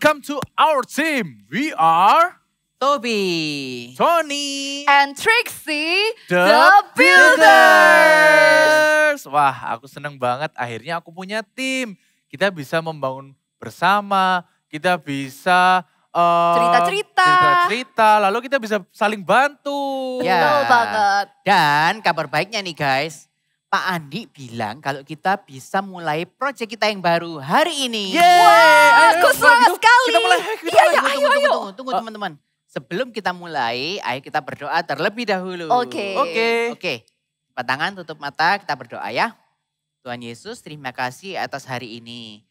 welcome to our team. We are Toby, Tony, and Trixie, The Builders. Wah, aku seneng banget akhirnya aku punya tim. Kita bisa membangun bersama, kita bisa cerita-cerita, lalu kita bisa saling bantu. Betul banget. Dan kabar baiknya nih guys, Pak Andi bilang kalau kita bisa mulai proyek kita yang baru hari ini. Wah, aku semangat sekali. Kita mulai. Ayo. Tunggu teman-teman. Sebelum kita mulai, ayo kita berdoa terlebih dahulu. Oke. Oke. Cepat tangan, tutup mata, kita berdoa ya. Tuhan Yesus, terima kasih atas hari ini.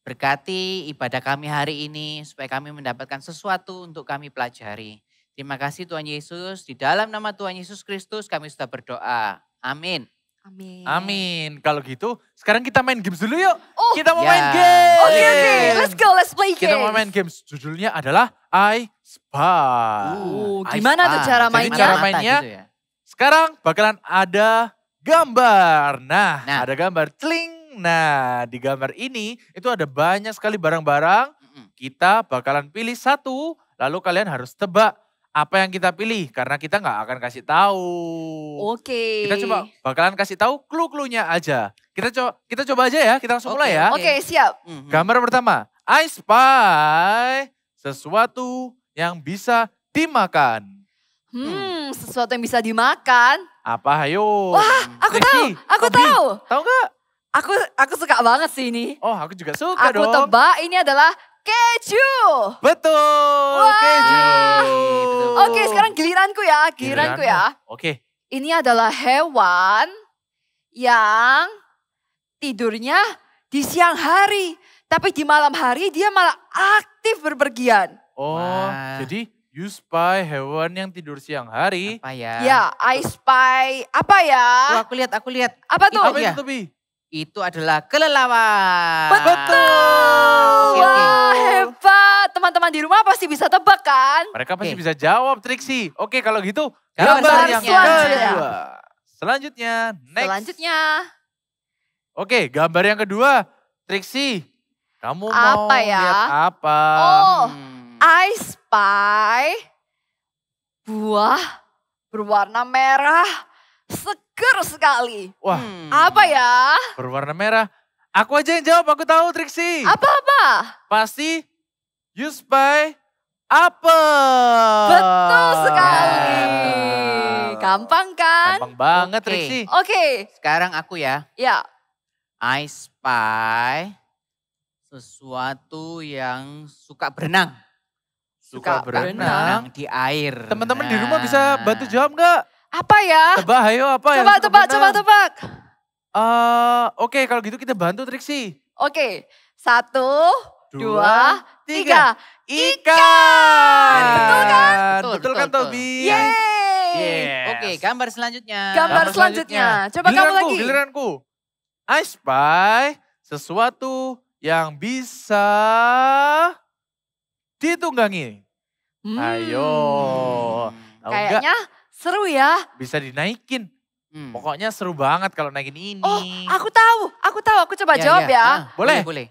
Berkati ibadah kami hari ini supaya kami mendapatkan sesuatu untuk kami pelajari. Terima kasih Tuhan Yesus, di dalam nama Tuhan Yesus Kristus kami sudah berdoa. Amin. Amin. Kalau gitu, sekarang kita main games dulu yuk. Kita mau Ya. main games. Oke, let's play Kita mau games. main games. Judulnya adalah I Spy. Gimana tuh cara Jadi mainnya? cara mainnya, Gitu ya. sekarang bakalan ada gambar. Nah, Nah. ada gambar. Celing. Nah, di gambar ini itu ada banyak sekali barang-barang. Kita bakalan pilih satu, lalu kalian harus tebak apa yang kita pilih. Karena kita nggak akan kasih tahu. Oke. Kita coba bakalan kasih tahu clue-cluenya aja. Kita coba aja ya, kita langsung mulai ya. Oke, siap. Gambar pertama, I spy sesuatu yang bisa dimakan. Sesuatu yang bisa dimakan. Apa hayo? Wah, aku tahu. Aku Tobi, tahu. Tahu nggak? Aku suka banget sih ini. Oh, aku juga suka Aku dong. tebak ini adalah keju. Betul, Wah. keju. Betul. Oke, sekarang giliranku ya. Oke. Ini adalah hewan yang tidurnya di siang hari. Tapi di malam hari dia malah aktif berpergian. Oh, Wah. jadi you spy hewan yang tidur siang hari. Apa ya? Ya, I spy. Apa ya? Oh, aku lihat. Apa tuh? Apa iya. itu, Tobi? Itu adalah kelelawar. Betul. Oke. Wah, hebat. Teman-teman di rumah pasti bisa tebak kan? Mereka pasti Oke. bisa jawab, Trixie. Oke, kalau gitu Gambar gambar yang selanjutnya. kedua. Selanjutnya, next. Selanjutnya. Oke, gambar yang kedua. Trixie, kamu mau Apa ya? lihat apa? Oh, Hmm. I spy buah berwarna merah seger sekali. Wah, Apa ya? berwarna merah. Aku aja yang jawab, aku tahu Trixie. Apa-apa? Pasti you spy apel. Betul sekali. Betul. Gampang kan? Gampang banget Oke. Trixie. Oke, Sekarang aku ya. ya. I spy sesuatu yang suka berenang. Suka berenang. Berenang di air. Teman-teman di rumah bisa bantu jawab nggak? Apa ya? Tebak, ayo apa yang Coba suka tebak, berenang? tebak. Oke, kalau gitu kita bantu Trixie. Oke, 1, 2, 3. Ikan. Betul kan? Betul kan, Betul. Tobi? Yeay. Yes. Oke, gambar selanjutnya. Gambar selanjutnya. Coba kamu lagi. Giliranku. I spy sesuatu yang bisa ditunggangi. Ayo. Tahu nggak? Kayaknya seru ya. Bisa dinaikin. Hmm. Pokoknya seru banget kalau naikin ini. Oh, aku tahu. Aku coba jawab ya. Ah, Boleh? Boleh.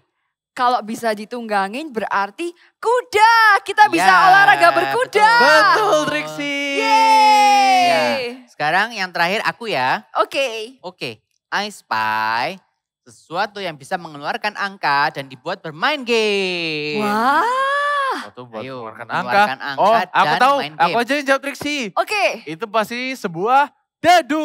Kalau bisa ditunggangin berarti kuda. Kita bisa Ya, olahraga berkuda. Betul, Trixie. Yeay. Ya. Sekarang yang terakhir aku ya. Oke. Oke, I spy sesuatu yang bisa mengeluarkan angka dan dibuat bermain game. Wah. Satu buat Ayo, mengeluarkan mengeluarkan angka. angka Oh, aku dan tahu. main Aku game. aja yang jawab Trixie. Oke. Itu pasti sebuah dadu.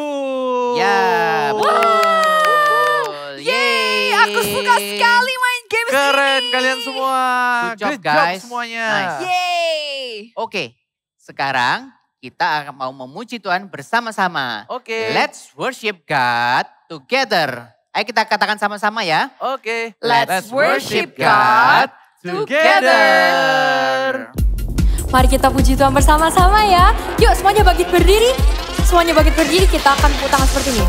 Ya, betul. Yeay, aku suka sekali main games Keren ini. kalian semua. Good job, Good job guys. semuanya. Nice. Yeay. Oke, sekarang kita akan mau memuji Tuhan bersama-sama. Oke. Let's worship God together. Ayo kita katakan sama-sama ya. Oke. Let's worship God together. Mari kita puji Tuhan bersama-sama ya. Yuk semuanya bangkit berdiri. Semuanya bangkit berdiri, kita akan tepuk tangan seperti ini.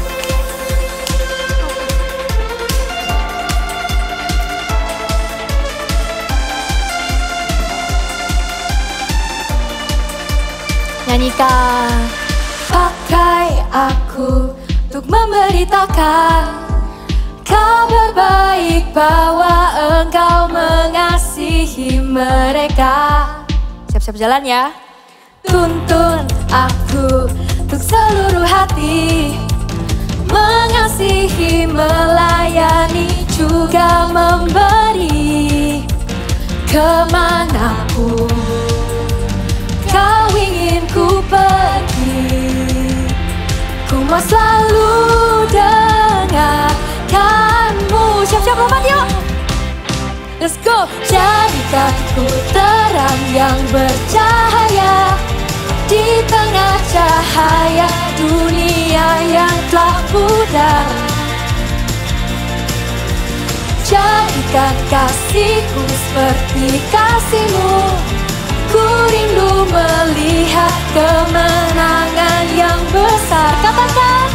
Nyanyikan. Pakai aku untuk memberitakan Kabar baik bahwa Engkau mengasihi mereka. Siap-siap jalan ya. Tuntun aku untuk seluruh hati, mengasihi, melayani, juga memberi. Kemanapun Kau ingin ku pergi, ku mau selalu dengarkanmu. Siap-siap lompat yuk. Let's go. Jadikan ku terang yang bercahaya di tengah cahaya dunia yang telah pudar. Jadikan kasihku seperti kasihmu, ku rindu melihat kemenangan yang besar. Katakan,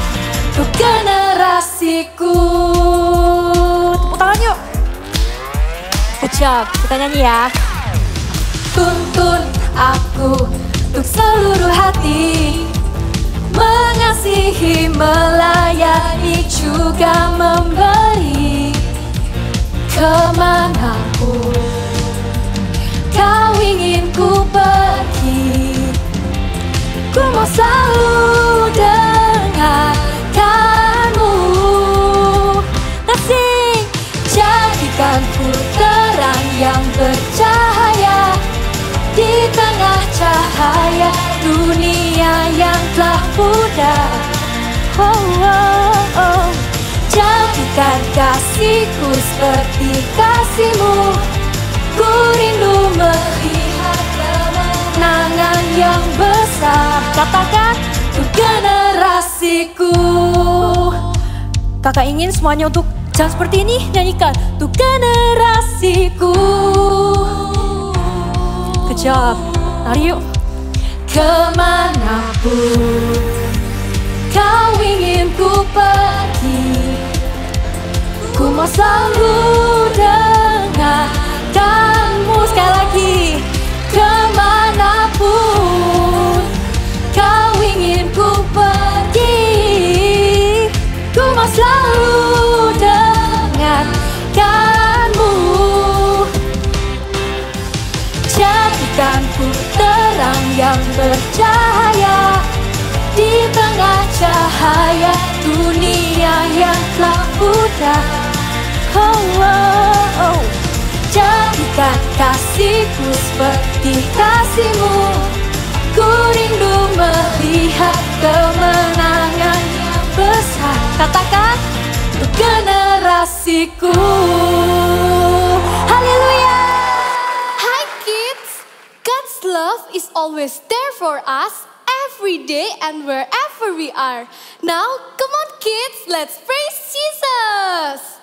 untuk generasiku. Tepuk tangan yuk. Good job, kita nyanyi ya. Tuntun aku untuk seluruh hati, mengasihi, melayani, juga memberi. Kemanapun Kau ingin ku pergi, ku mau selalu dengarkanmu. Let's sing. Jadikan ku terang yang bercahaya di tengah cahaya dunia yang telah pudar. Oh, oh, oh. Jadikan kasihku seperti kasihmu, ku rindu melihat kemenangan yang besar. Katakan, untuk generasiku. Kakak ingin semuanya untuk jangan seperti ini, nyanyikan untuk generasiku. Good job. Mari yuk. Kemanapun Kau ingin ku pergi, ku mau selalu dengarkanmu. Sekali lagi. Kemanapun Kau ingin ku pergi, ku mau selalu dengarkanmu. Jadikan ku terang yang bercahaya di tengah cahaya dunia yang telah pudar. Oh, oh, oh. Jadikan kasihku seperti kasihmu, ku rindu melihat kemenangan yang besar. Katakan, untuk generasiku. Haleluya. Hi kids, God's love is always there for us every day and wherever we are. Now, come on kids, let's praise Jesus.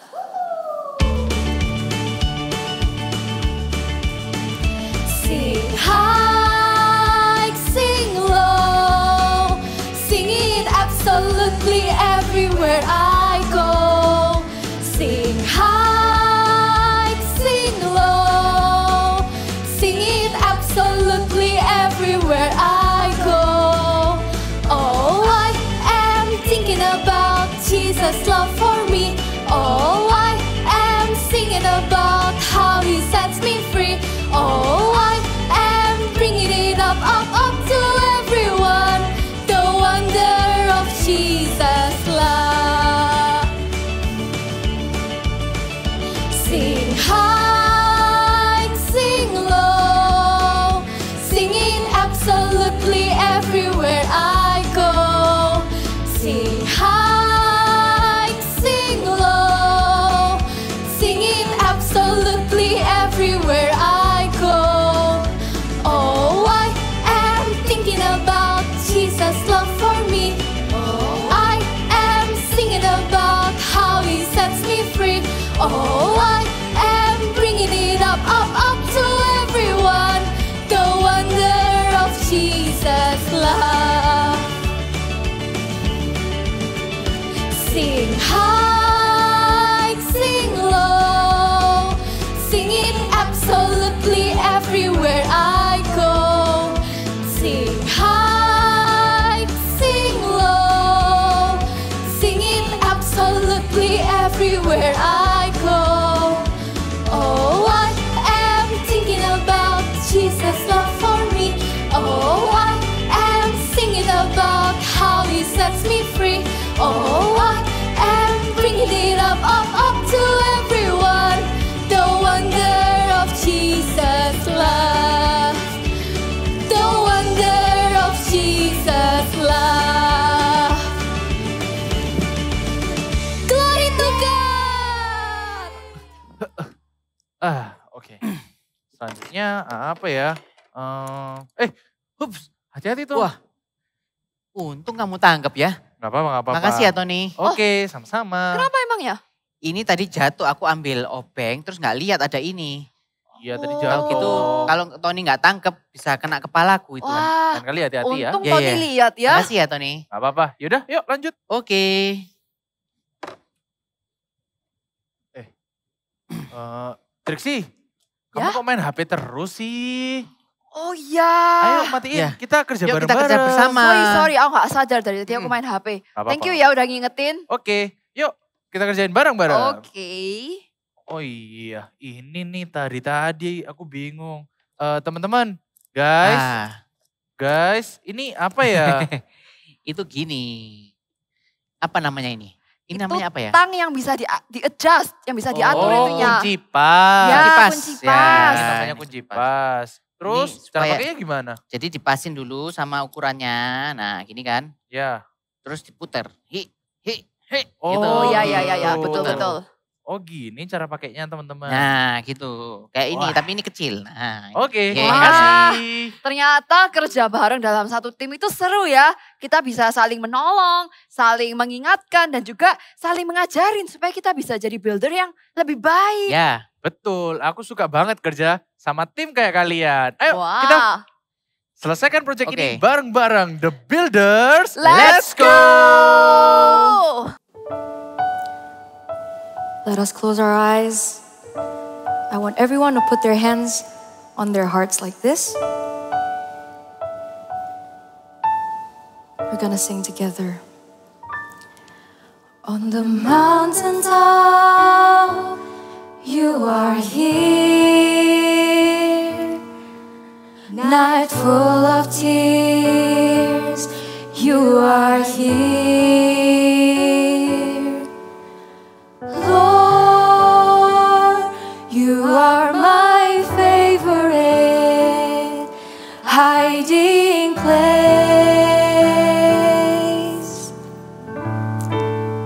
Sing high, sing low, sing it absolutely everywhere I go. Sing high, sing low, sing it absolutely everywhere I go. Oh, I am thinking about Jesus' love for me. Oh, I am singing about how He sets me free. Oh, I am bringing it up to everyone, the wonder of Jesus' love. Sing high, sing low, sing it absolutely everywhere I go. Sing high, sing low, sing it absolutely everywhere I go. Oh, I am thinking about Jesus' love for me. Oh, I am singing about how He sets me free. Oh, I am bringing it up to everyone, the wonder of Jesus' love. Sing high, sing low, sing it absolutely everywhere I go. Sing high, sing low, sing it absolutely everywhere pakainya apa ya? Hups, hati-hati tuh. Wah, untung kamu tangkap ya. Gak apa-apa, gak apa-apa. Makasih ya Tony. Oke, sama-sama. Kenapa emang ya? Ini tadi jatuh, aku ambil obeng terus nggak lihat ada ini. Iya tadi Oh. jatuh. Gitu, kalau Tony nggak tangkep bisa kena kepalaku itu. Wah, Dan kali hati-hati ya. untung Iya, Tony iya. lihat ya. Makasih ya Tony. Gak apa-apa. Yaudah, yuk lanjut. Oke. Triksi, kamu Ya? kok main HP terus sih? Oh iya. Ayo matiin, Ya. kita kerja Yuk kita bareng-bareng. kerja bersama. Sorry, aku gak sadar dari tadi aku Hmm. main HP. Gak Thank apa-apa. you ya udah ngingetin. Oke, yuk kita kerjain bareng-bareng. Oke. Oh iya, ini nih tadi aku bingung. Teman-teman, guys, Ah, guys, ini apa ya? itu gini. Apa namanya ini? Ini Itu namanya apa ya? Tang yang bisa di-adjust, yang bisa diatur Oh, itunya. kunci pas. Ya, Kunci pas. kunci Ya, pas. Ini namanya ini kunci kunci pas. pas. Terus Ini cara supaya- pakainya gimana? Jadi dipasin dulu sama ukurannya. Nah gini kan. Ya. Terus diputer. Hi. Oh, Gitu. Oh ya ya ya ya, gitu. betul betul. Oh gini cara pakainya teman-teman. Nah gitu. Kayak ini, Wah. tapi ini kecil. Nah, Oke, Ya, makasih. Ternyata kerja bareng dalam satu tim itu seru ya. Kita bisa saling menolong, saling mengingatkan dan juga saling mengajarin supaya kita bisa jadi builder yang lebih baik. ya. Betul, aku suka banget kerja sama tim kayak kalian. Ayo Wah. kita selesaikan proyek ini Oke. bareng-bareng. The Builders, Let's go! Let us close our eyes. I want everyone to put their hands on their hearts like this. We're gonna sing together. On the mountaintop, you are here. Night full of tears, you are here. Lord, you are my favorite hiding place.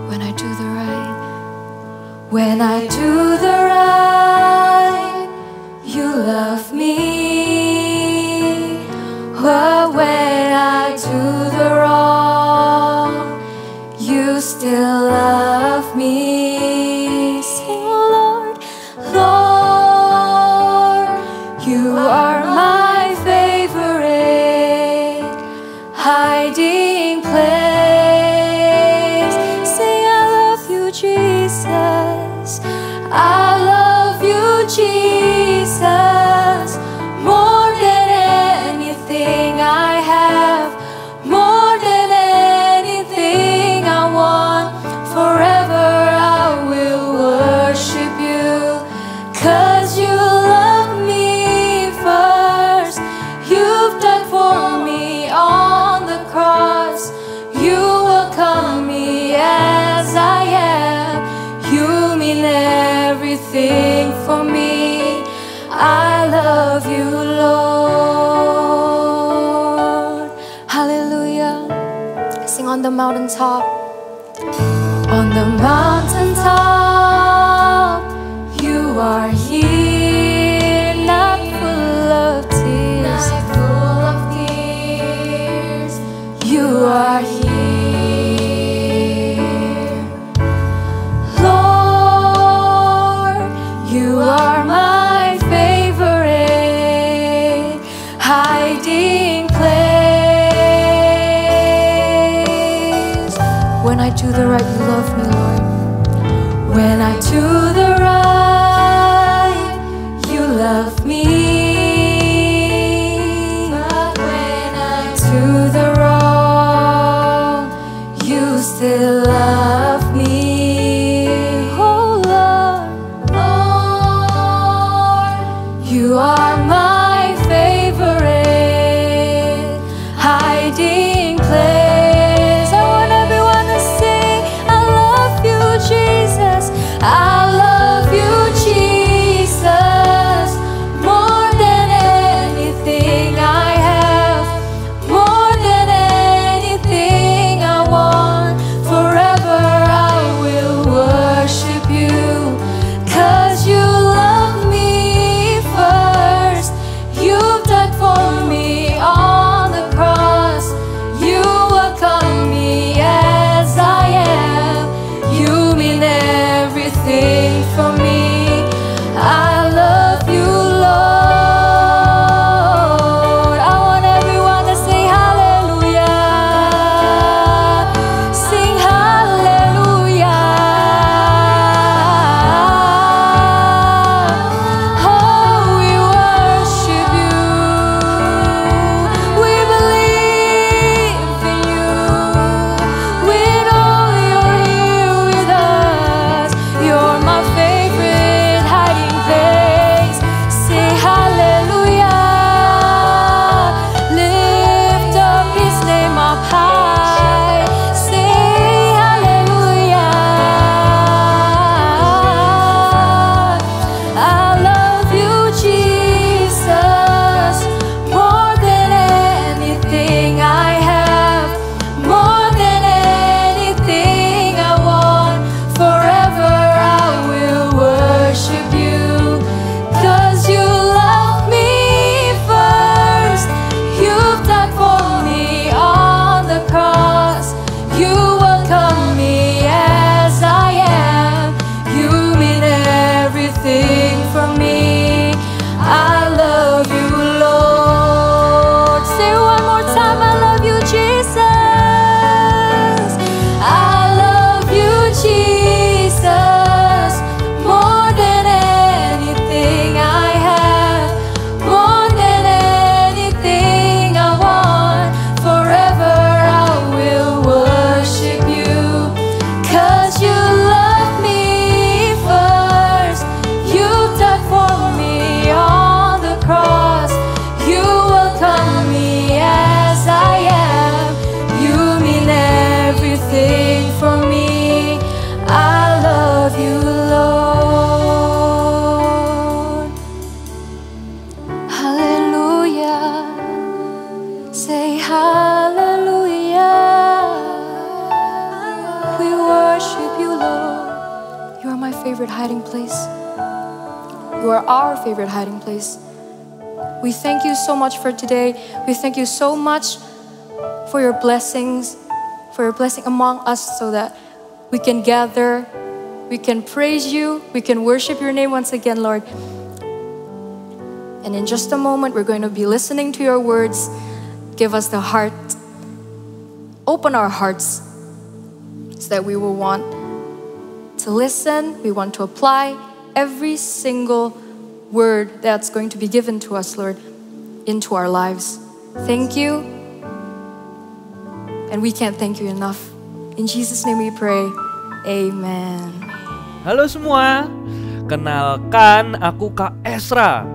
When I do the right, when I do the right, you love me. But when I do the wrong, you still love me. Sing, Lord, Lord, you are my favorite hiding place. Say, I love you, Jesus. I love you, Jesus. More than anything I have, more than anything I want. Forever I will worship you, 'cause you love me first. You've done for me on the cross. You welcome me as I am. You mean everything for me. I love you, Lord. Hallelujah. Sing on the mountaintop. On the mountaintop, you are here, not full of tears. You are here, Lord. You are my favorite hiding place. When I do the right, you love me, Lord. When I do the right, you love me. But when I do the wrong, you still love me. Oh Lord, Lord, you are my favorite hiding place. I want everyone to sing, I love you, Jesus. I love say hallelujah. We worship you, Lord. You are my favorite hiding place. You are our favorite hiding place. We thank you so much for today. We thank you so much for your blessings, for your blessing among us so that we can gather, we can praise you, we can worship your name once again, Lord. And in just a moment, we're going to be listening to your words. Give us the heart. Open our hearts so that we will want to listen, we want to apply every single word that's going to be given to us, Lord, into our lives. Thank you. And we can't thank you enough. In Jesus' name we pray. Amen. Halo semua, kenalkan aku Kak Esra.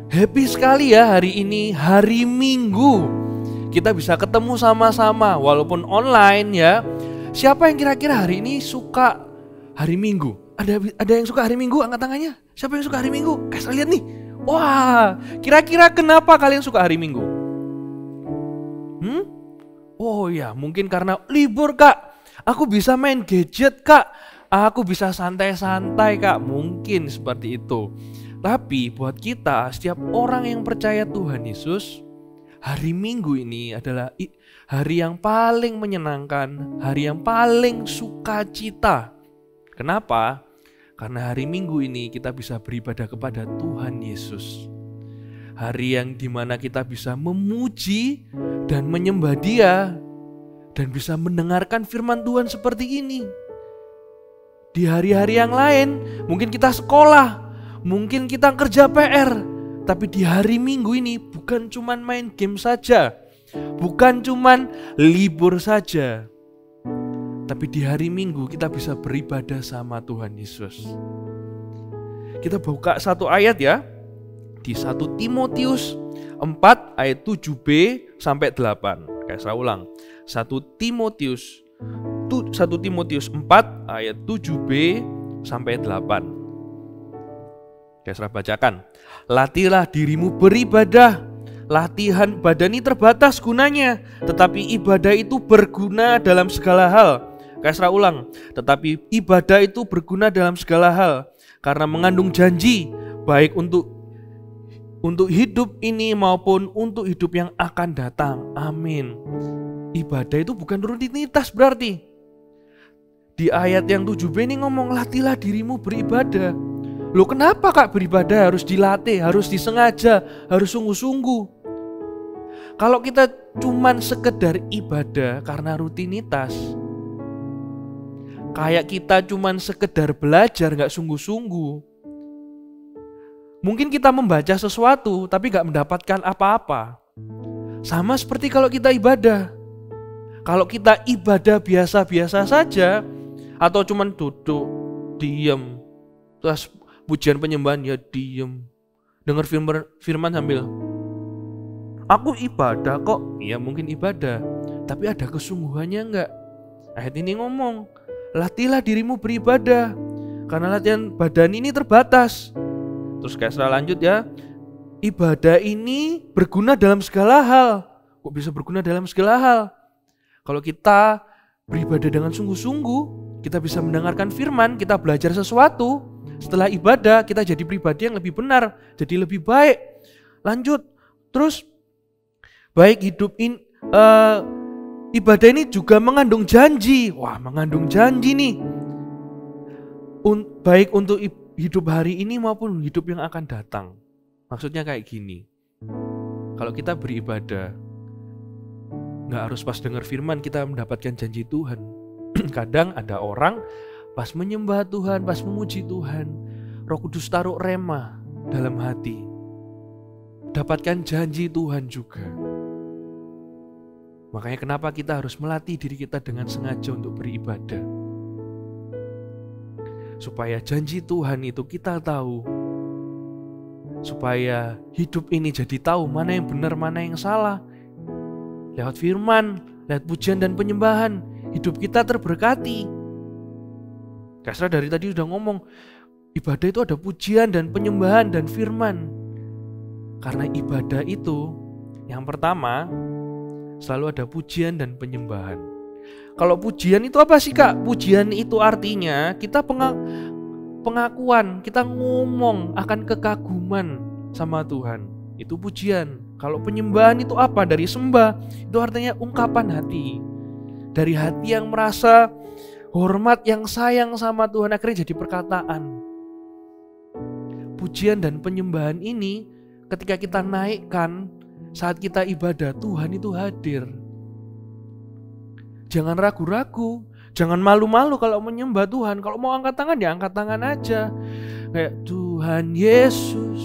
Happy sekali ya hari ini, hari Minggu. Kita bisa ketemu sama-sama walaupun online ya. Siapa yang kira-kira hari ini suka hari Minggu? Ada yang suka hari Minggu? Angkat tangannya. Siapa yang suka hari Minggu? Esra lihat nih. Wah, kira-kira kenapa kalian suka hari Minggu? Oh ya, mungkin karena libur Kak. Aku bisa main gadget Kak. Aku bisa santai-santai Kak. Mungkin seperti itu. Tapi buat kita, setiap orang yang percaya Tuhan Yesus, hari Minggu ini adalah hari yang paling menyenangkan, hari yang paling sukacita. Kenapa? Karena hari Minggu ini kita bisa beribadah kepada Tuhan Yesus. Hari yang dimana kita bisa memuji dan menyembah Dia dan bisa mendengarkan firman Tuhan seperti ini. Di hari-hari yang lain, mungkin kita sekolah, mungkin kita kerja PR, tapi di hari Minggu ini bukan cuman main game saja, bukan cuman libur saja, tapi di hari Minggu kita bisa beribadah sama Tuhan Yesus. Kita buka satu ayat ya, di 1 Timotius 4 ayat 7b sampai 8. Saya ulang, 1 Timotius 4 ayat 7b sampai 8. Saya bacakan. Latihlah dirimu beribadah. Latihan badani terbatas gunanya, tetapi ibadah itu berguna dalam segala hal. Saya ulang. Tetapi ibadah itu berguna dalam segala hal, karena mengandung janji baik untuk hidup ini maupun untuk hidup yang akan datang. Amin. Ibadah itu bukan rutinitas berarti. Di ayat yang 7b ini ngomong latihlah dirimu beribadah. Loh kenapa Kak beribadah harus dilatih, harus disengaja, harus sungguh-sungguh? Kalau kita cuman sekedar ibadah karena rutinitas, kayak kita cuman sekedar belajar gak sungguh-sungguh, mungkin kita membaca sesuatu tapi gak mendapatkan apa-apa. Sama seperti kalau kita ibadah. Kalau kita ibadah biasa-biasa saja, atau cuman duduk, diem, terus pujian penyembahan ya diem, dengar firman sambil aku ibadah kok. Ya mungkin ibadah, tapi ada kesungguhannya enggak? Ayat ini ngomong, latihlah dirimu beribadah, karena latihan badan ini terbatas. Terus kayak setelah lanjut ya, ibadah ini berguna dalam segala hal. Kok bisa berguna dalam segala hal? Kalau kita beribadah dengan sungguh-sungguh, kita bisa mendengarkan firman, kita belajar sesuatu. Setelah ibadah kita jadi pribadi yang lebih benar, jadi lebih baik. Lanjut, terus baik ibadah ini juga mengandung janji. Wah, mengandung janji nih. Baik untuk hidup hari ini maupun hidup yang akan datang. Maksudnya kayak gini. Kalau kita beribadah, gak harus pas dengar firman kita mendapatkan janji Tuhan. Kadang ada orang pas menyembah Tuhan, pas memuji Tuhan, Roh Kudus taruh rema dalam hati. Dapatkan janji Tuhan juga. Makanya kenapa kita harus melatih diri kita dengan sengaja untuk beribadah. Supaya janji Tuhan itu kita tahu. Supaya hidup ini jadi tahu mana yang benar, mana yang salah. Lewat firman, lewat pujian dan penyembahan, hidup kita terberkati. Kasra dari tadi sudah ngomong, ibadah itu ada pujian dan penyembahan dan firman. Karena ibadah itu Yang pertama, selalu ada pujian dan penyembahan. Kalau pujian itu apa sih Kak? Pujian itu artinya kita pengakuan, kita ngomong akan kekaguman sama Tuhan. Itu pujian. Kalau penyembahan itu apa? Dari sembah. Itu artinya ungkapan hati. Dari hati yang merasa hormat, yang sayang sama Tuhan, akhirnya jadi perkataan. Pujian dan penyembahan ini ketika kita naikkan saat kita ibadah, Tuhan itu hadir. Jangan ragu-ragu, jangan malu-malu kalau menyembah Tuhan. Kalau mau angkat tangan ya angkat tangan aja. Kayak Tuhan Yesus,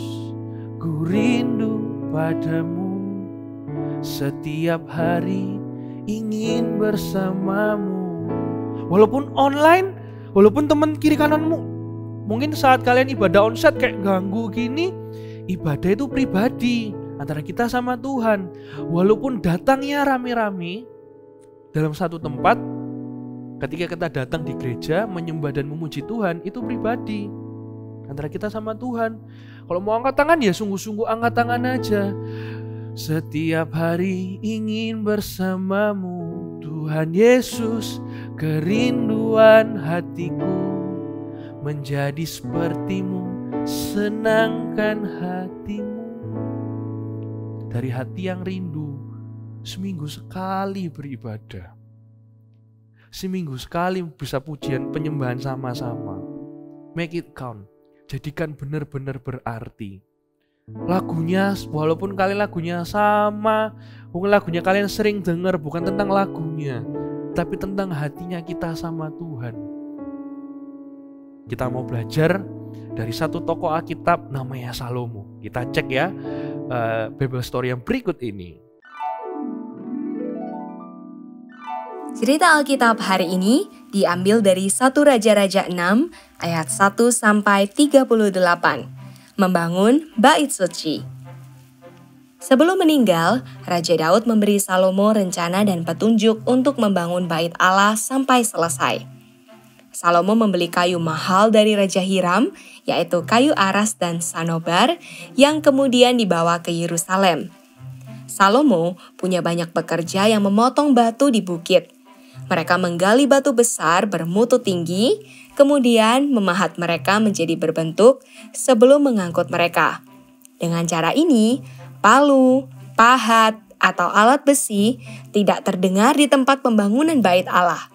ku rindu padamu, setiap hari ingin bersamamu. Walaupun online, walaupun teman kiri kananmu, mungkin saat kalian ibadah onsite kayak ganggu gini, ibadah itu pribadi antara kita sama Tuhan. Walaupun datangnya rame-rame dalam satu tempat, ketika kita datang di gereja menyembah dan memuji Tuhan, itu pribadi antara kita sama Tuhan. Kalau mau angkat tangan ya sungguh-sungguh angkat tangan aja. Setiap hari ingin bersamamu, Tuhan Yesus, kerinduan hatiku menjadi sepertimu, senangkan hatimu. Dari hati yang rindu, seminggu sekali beribadah. Seminggu sekali bisa pujian penyembahan sama-sama. Make it count. Jadikan benar-benar berarti. Lagunya, walaupun kalian lagunya sama, mungkin lagunya kalian sering dengar, bukan tentang lagunya, tapi tentang hatinya kita sama Tuhan. Kita mau belajar dari satu tokoh Alkitab namanya Salomo. Kita cek ya Bible story yang berikut ini. Cerita Alkitab hari ini diambil dari 1 Raja-Raja 6 ayat 1 sampai 38. Membangun Bait Suci. Sebelum meninggal, Raja Daud memberi Salomo rencana dan petunjuk untuk membangun Bait Allah sampai selesai. Salomo membeli kayu mahal dari Raja Hiram, yaitu kayu aras dan sanobar, yang kemudian dibawa ke Yerusalem. Salomo punya banyak pekerja yang memotong batu di bukit. Mereka menggali batu besar bermutu tinggi, kemudian memahat mereka menjadi berbentuk sebelum mengangkut mereka. Dengan cara ini, palu, pahat, atau alat besi tidak terdengar di tempat pembangunan Bait Allah.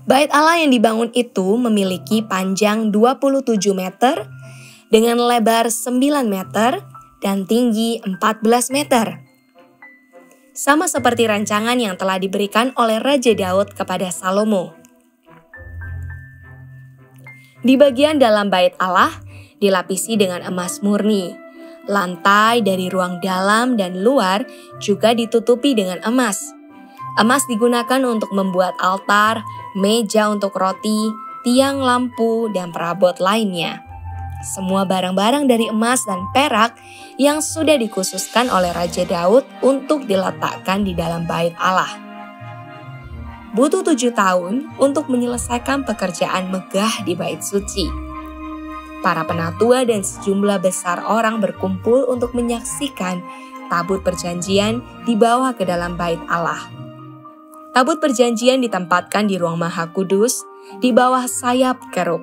Bait Allah yang dibangun itu memiliki panjang 27 meter dengan lebar 9 meter dan tinggi 14 meter. Sama seperti rancangan yang telah diberikan oleh Raja Daud kepada Salomo. Di bagian dalam Bait Allah dilapisi dengan emas murni. Lantai dari ruang dalam dan luar juga ditutupi dengan emas. Emas digunakan untuk membuat altar, meja untuk roti, tiang lampu, dan perabot lainnya. Semua barang-barang dari emas dan perak yang sudah dikhususkan oleh Raja Daud untuk diletakkan di dalam Bait Allah. Butuh 7 tahun untuk menyelesaikan pekerjaan megah di Bait Suci. Para penatua dan sejumlah besar orang berkumpul untuk menyaksikan tabut perjanjian dibawa ke dalam Bait Allah. Tabut perjanjian ditempatkan di ruang Maha Kudus di bawah sayap kerub.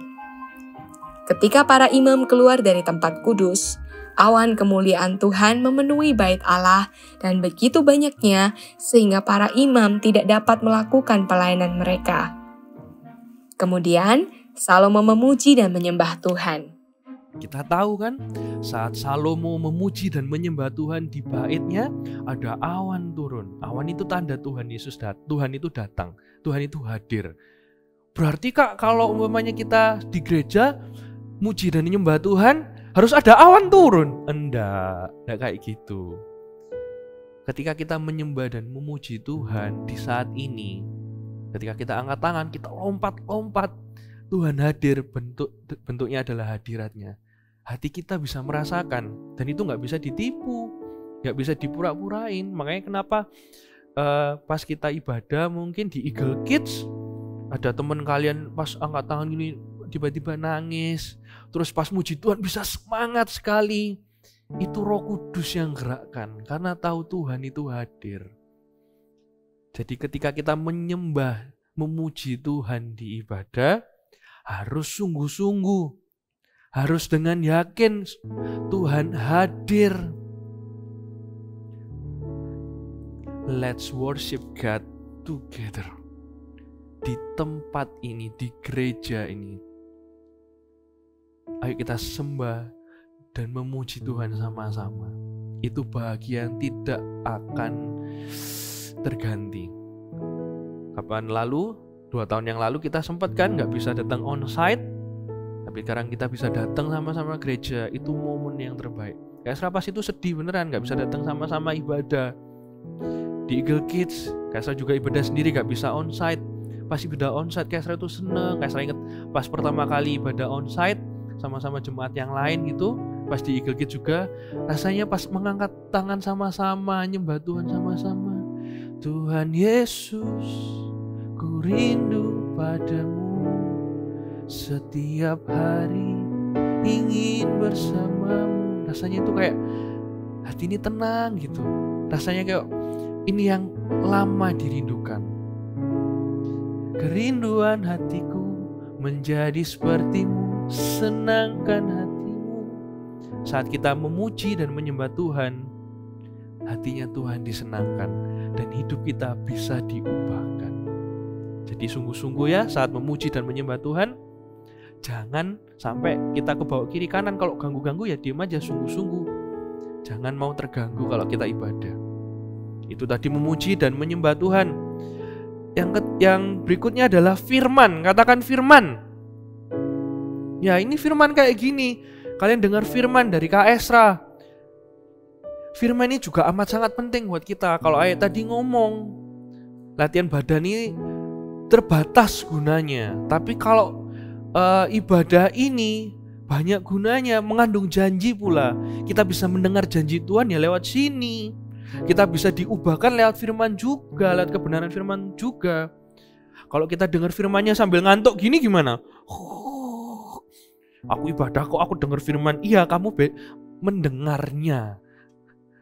Ketika para imam keluar dari tempat kudus, awan kemuliaan Tuhan memenuhi Bait Allah dan begitu banyaknya sehingga para imam tidak dapat melakukan pelayanan mereka. Kemudian Salomo memuji dan menyembah Tuhan. Kita tahu kan, saat Salomo memuji dan menyembah Tuhan di baitnya, ada awan turun. Awan itu tanda Tuhan Yesus Tuhan itu datang, Tuhan itu hadir. Berarti Kak, kalau umpamanya kita di gereja muji dan menyembah Tuhan, harus ada awan turun? Enggak kayak gitu. Ketika kita menyembah dan memuji Tuhan di saat ini, ketika kita angkat tangan, kita lompat-lompat, Tuhan hadir, bentuknya adalah hadiratnya. Hati kita bisa merasakan, dan itu gak bisa ditipu, gak bisa dipura-purain. Makanya kenapa pas kita ibadah mungkin di Eagle Kids, ada teman kalian pas angkat tangan gini tiba-tiba nangis, terus pas muji Tuhan bisa semangat sekali. Itu Roh Kudus yang gerakkan karena tahu Tuhan itu hadir. Jadi ketika kita menyembah, memuji Tuhan di ibadah, harus sungguh-sungguh. Harus dengan yakin Tuhan hadir. Let's worship God together. Di tempat ini, di gereja ini. Ayo kita sembah dan memuji Tuhan sama-sama. Itu bahagia yang tidak akan terganti. Kapan lalu, 2 tahun yang lalu kita sempat kan gak bisa datang on-site. Tapi sekarang kita bisa datang sama-sama gereja. Itu momen yang terbaik. Kayak Serapas itu sedih beneran gak bisa datang sama-sama ibadah. Di Eagle Kids, Kaisra juga ibadah sendiri gak bisa on-site. Pas ibadah on-site Kaisra itu seneng. Kaisra inget pas pertama kali ibadah on-site sama-sama jemaat yang lain gitu. Pas di Eagle Kids juga rasanya pas mengangkat tangan sama-sama, nyembah Tuhan sama-sama. Tuhan Yesus, ku rindu padamu, setiap hari ingin bersamamu. Rasanya itu kayak hati ini tenang gitu. Rasanya kayak ini yang lama dirindukan. Kerinduan hatiku menjadi sepertimu, senangkan hatimu. Saat kita memuji dan menyembah Tuhan, hatinya Tuhan disenangkan dan hidup kita bisa diubahkan. Jadi sungguh-sungguh ya saat memuji dan menyembah Tuhan, jangan sampai kita ke bawah kiri kanan. Kalau ganggu-ganggu ya diam aja, sungguh-sungguh. Jangan mau terganggu kalau kita ibadah. Itu tadi memuji dan menyembah Tuhan. Yang berikutnya adalah firman. Katakan firman. Ya ini firman kayak gini. Kalian dengar firman dari Kak Esra. Firman ini juga amat sangat penting buat kita. Kalau ayat tadi ngomong, latihan badan ini terbatas gunanya. Tapi kalau ibadah ini banyak gunanya, mengandung janji pula. Kita bisa mendengar janji Tuhan ya lewat sini. Kita bisa diubahkan lewat firman juga, lewat kebenaran firman juga. Kalau kita dengar firmannya sambil ngantuk gini gimana? Aku ibadah kok aku dengar firman. Iya kamu mendengarnya,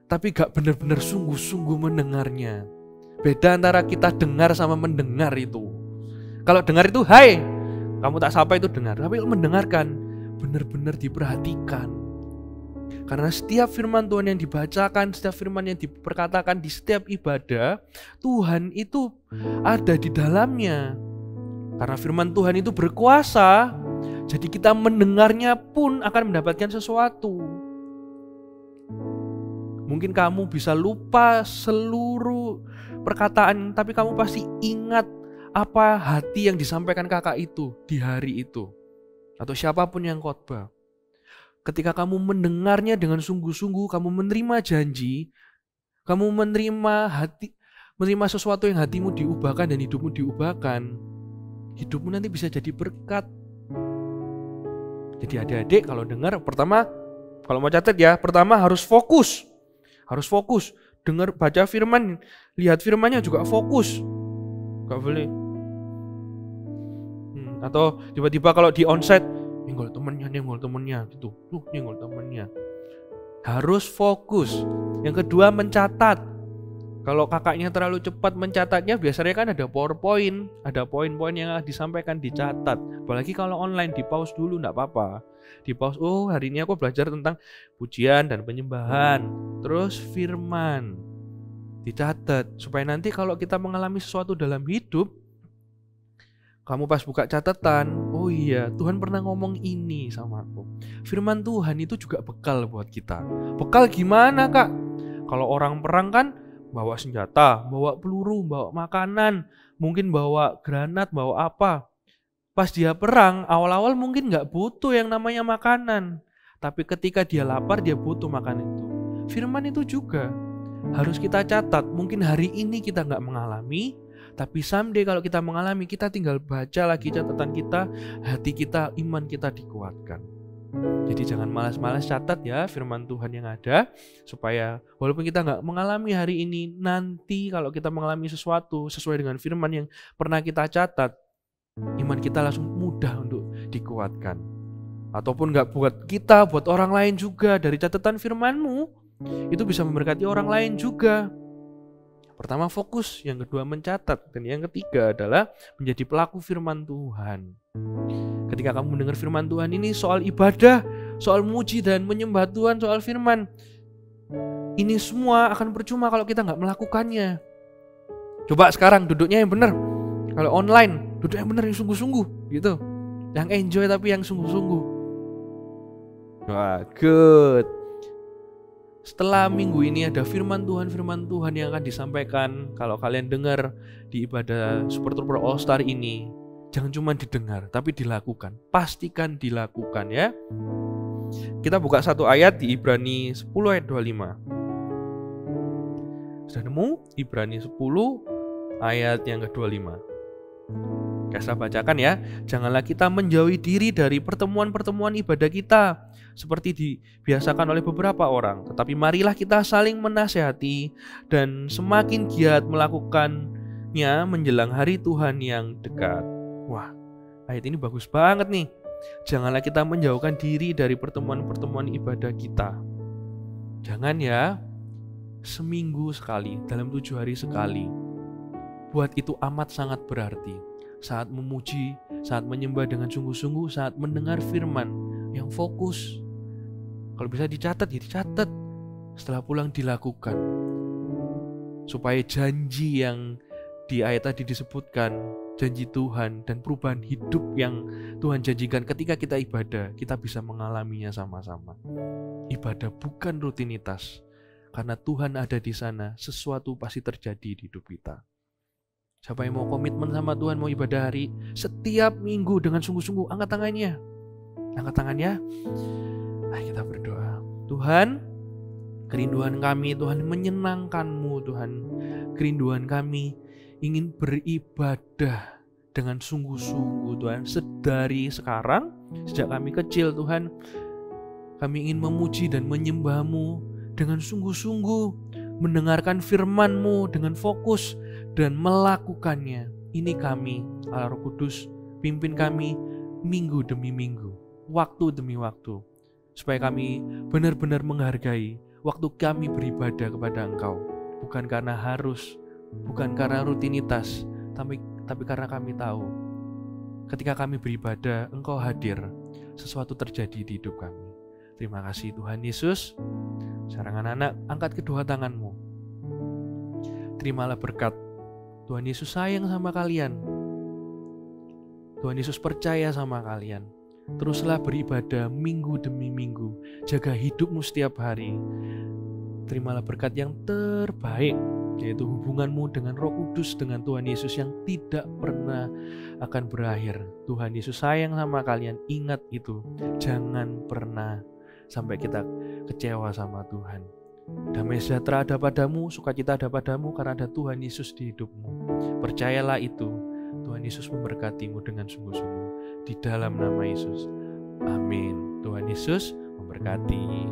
tapi gak benar-benar sungguh-sungguh mendengarnya. Beda antara kita dengar sama mendengar itu. Kalau dengar itu hai, kamu tak sapa itu dengar. Tapi mendengarkan, benar-benar diperhatikan. Karena setiap firman Tuhan yang dibacakan, setiap firman yang diperkatakan di setiap ibadah, Tuhan itu ada di dalamnya. Karena firman Tuhan itu berkuasa, jadi kita mendengarnya pun akan mendapatkan sesuatu. Mungkin kamu bisa lupa seluruh perkataan, tapi kamu pasti ingat apa hati yang disampaikan kakak itu di hari itu. Atau siapapun yang khotbah. Ketika kamu mendengarnya dengan sungguh-sungguh, kamu menerima janji, kamu menerima sesuatu yang hatimu diubahkan dan hidupmu diubahkan, hidupmu nanti bisa jadi berkat. Jadi adik-adik kalau dengar, pertama, kalau mau catat ya, pertama harus fokus. Harus fokus, dengar, baca firman, lihat firmannya juga fokus. Gak boleh. Atau tiba-tiba kalau di onsite, nyenggol temennya gitu. Nyenggol temennya. Harus fokus. Yang kedua mencatat. Kalau kakaknya terlalu cepat mencatatnya, biasanya kan ada PowerPoint, ada poin-poin yang disampaikan dicatat. Apalagi kalau online di pause dulu enggak apa-apa. Di pause, oh hari ini aku belajar tentang pujian dan penyembahan. Terus firman. Dicatat supaya nanti kalau kita mengalami sesuatu dalam hidup, kamu pas buka catatan, oh iya Tuhan pernah ngomong ini sama aku. Firman Tuhan itu juga bekal buat kita. Bekal gimana kak? Kalau orang perang kan bawa senjata, bawa peluru, bawa makanan, mungkin bawa granat, bawa apa. Pas dia perang, awal-awal mungkin gak butuh yang namanya makanan. Tapi ketika dia lapar, dia butuh makan itu. Firman itu juga harus kita catat. Mungkin hari ini kita gak mengalami, tapi someday kalau kita mengalami, kita tinggal baca lagi catatan kita, hati kita, iman kita dikuatkan. Jadi jangan malas-malas catat ya firman Tuhan yang ada, supaya walaupun kita gak mengalami hari ini, nanti kalau kita mengalami sesuatu sesuai dengan firman yang pernah kita catat, iman kita langsung mudah untuk dikuatkan. ataupun gak buat kita, buat orang lain juga. Dari catatan firman-Mu, itu bisa memberkati orang lain juga. Pertama fokus, yang kedua mencatat, dan yang ketiga adalah menjadi pelaku firman Tuhan. Ketika kamu mendengar firman Tuhan ini soal ibadah, soal muji dan menyembah Tuhan, soal firman, ini semua akan percuma kalau kita gak melakukannya. Coba sekarang duduknya yang benar. Kalau online, duduk yang benar, yang sungguh-sungguh gitu. Yang enjoy tapi yang sungguh-sungguh. Wah, good. Setelah minggu ini ada firman Tuhan yang akan disampaikan. Kalau kalian dengar di ibadah Super Trooper All Star ini, jangan cuma didengar, tapi dilakukan. Pastikan dilakukan ya. Kita buka satu ayat di Ibrani 10 ayat 25. Sudah nemu? Ibrani 10 ayat yang ke-25. Saya bacakan ya. Janganlah kita menjauhi diri dari pertemuan-pertemuan ibadah kita seperti dibiasakan oleh beberapa orang, tetapi marilah kita saling menasihati dan semakin giat melakukannya menjelang hari Tuhan yang dekat. Wah, ayat ini bagus banget nih. Janganlah kita menjauhkan diri dari pertemuan-pertemuan ibadah kita. Jangan ya, seminggu sekali, dalam 7 hari sekali. Buat itu amat sangat berarti. Saat memuji, saat menyembah dengan sungguh-sungguh, saat mendengar firman yang fokus. Kalau bisa dicatat, ya dicatat. Setelah pulang dilakukan. Supaya janji yang di ayat tadi disebutkan, janji Tuhan dan perubahan hidup yang Tuhan janjikan ketika kita ibadah, kita bisa mengalaminya sama-sama. Ibadah bukan rutinitas. Karena Tuhan ada di sana, sesuatu pasti terjadi di hidup kita. Siapa yang mau komitmen sama Tuhan, mau ibadah hari setiap minggu dengan sungguh-sungguh, angkat tangannya. Angkat tangannya. Ayo kita berdoa. Tuhan, kerinduan kami Tuhan menyenangkan-Mu Tuhan. Kerinduan kami ingin beribadah dengan sungguh-sungguh Tuhan. Sedari sekarang, sejak kami kecil Tuhan, kami ingin memuji dan menyembah-Mu dengan sungguh-sungguh, mendengarkan firman-Mu dengan fokus dan melakukannya. Ini kami, Allah Roh Kudus, pimpin kami minggu demi minggu, waktu demi waktu, supaya kami benar-benar menghargai waktu kami beribadah kepada Engkau. Bukan karena harus, bukan karena rutinitas, tapi karena kami tahu ketika kami beribadah, Engkau hadir, sesuatu terjadi di hidup kami. Terima kasih Tuhan Yesus. Sekarang anak-anak, angkat kedua tanganmu. Terimalah berkat. Tuhan Yesus sayang sama kalian. Tuhan Yesus percaya sama kalian. Teruslah beribadah minggu demi minggu. Jaga hidupmu setiap hari. Terimalah berkat yang terbaik, yaitu hubunganmu dengan Roh Kudus, dengan Tuhan Yesus yang tidak pernah akan berakhir. Tuhan Yesus sayang sama kalian. Ingat itu. Jangan pernah sampai kita kecewa sama Tuhan. Damai sejahtera ada padamu, sukacita ada padamu karena ada Tuhan Yesus di hidupmu. Percayalah itu. Tuhan Yesus memberkatimu dengan sungguh-sungguh. Di dalam nama Yesus. Amin. Tuhan Yesus memberkati.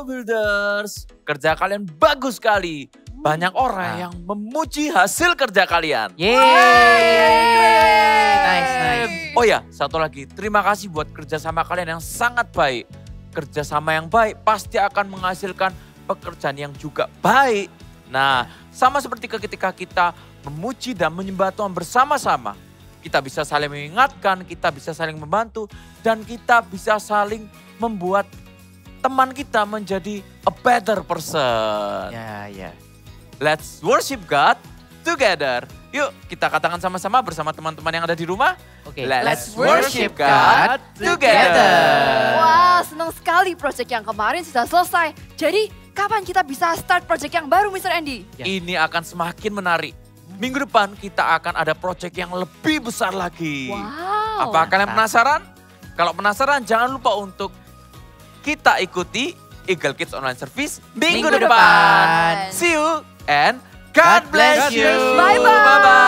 Builders, kerja kalian bagus sekali. Banyak orang yang memuji hasil kerja kalian. Nice. Oh ya, satu lagi. Terima kasih buat kerjasama kalian yang sangat baik. Kerjasama yang baik pasti akan menghasilkan pekerjaan yang juga baik. Nah, sama seperti ketika kita memuji dan menyembah Tuhan bersama-sama. Kita bisa saling mengingatkan, kita bisa saling membantu, dan kita bisa saling membuat teman kita menjadi a better person. Ya. Let's worship God together. Yuk kita katakan sama-sama bersama teman-teman yang ada di rumah. Oke, Let's worship God together. Wah, senang sekali project yang kemarin sudah selesai. Jadi, kapan kita bisa start project yang baru, Mr. Andy? Ini akan semakin menarik. Minggu depan kita akan ada project yang lebih besar lagi. Wow. Apa kalian penasaran? Kalau penasaran jangan lupa untuk kita ikuti Eagle Kids Online Service minggu depan. See you and God bless you. Bye-bye. Bye-bye.